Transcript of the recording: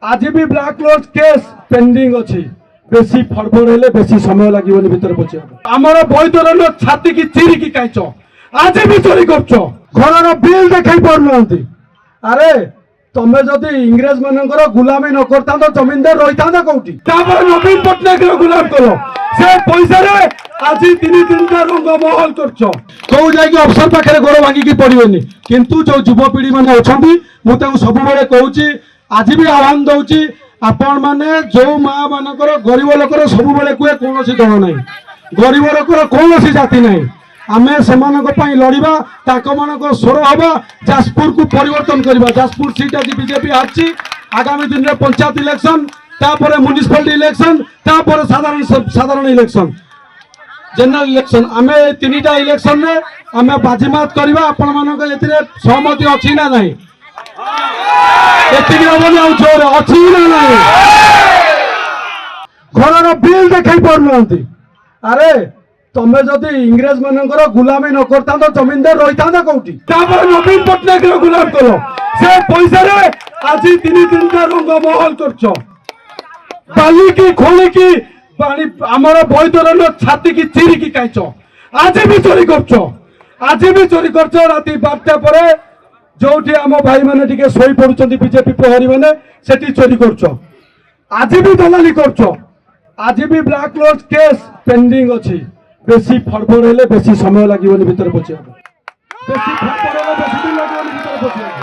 आज भी black laws case pending अच्छी बेसी फड़फड़ हेले बेसी समय लगे भितर पचे आमर बैतरण छाती की चिरी की खाइच आज भी चोरी करछ घर बिल देखा पार अरे तमें जदि इंग्रेज मानकर गुलामी न करता जमीनदार रही था कौटी नवीन पट्टनायक गुलाम कल से पैसा आज तीन तीनटा रंग महल करछ कौ जाकि अफसर पाखे गोड़ भांगिकी पड़ोनी किंतु जो युवपीढ़ी मैंने अच्छा मुझे सब कहूँ आज भी आह्वान दौची आपण मैंने जो माँ मानकर गरीब लोकर सब कहे कौन दल ना गरीब लोकर कौन जाति ना आमे लड़वा स्वर हवा जाजपुर को परिवर्तन करवा जाजपुर सीट आज बीजेपी हारची आगामी दिन में पंचायत इलेक्शन तापर म्युनिसिपालिटी इलेक्शन तापर साधारण इलेक्शन जनरल इलेक्शन आमे तीनटा इलेक्शन में आमे बाजीमात करवा आपण मानक एथिरे सहमति अछि ना नहीं एतिक हबनी आ जोर अछि ना नहीं घर बिल देखै पार अरे तमें जदि इंग्रेज मानकर गुलामी न करता जमीनदार रही था कौटी नवीन पट्टनायक गुलाम कल से पैसा आज तीन तीनटा रंग महल करछ बाली की खोली की आमर बैतरण छाती की चिरी की खाइच आज भी चोरी करछ आज भी चोरी करछ राति 12टा पर जो आम भाई मैंने टिके सोई पड़ुछंती बीजेपी प्रहरी मैंने सेठी चोरी करछ आज भी दलाली करछ आज भी ब्लैक लॉज केस पेंडिंग अच्छी बेसी फड़फड़ हेले बेसी समय लगे भितर पचे बेसी फड़फड़ हेले बेसी दिन लगे भितर पचे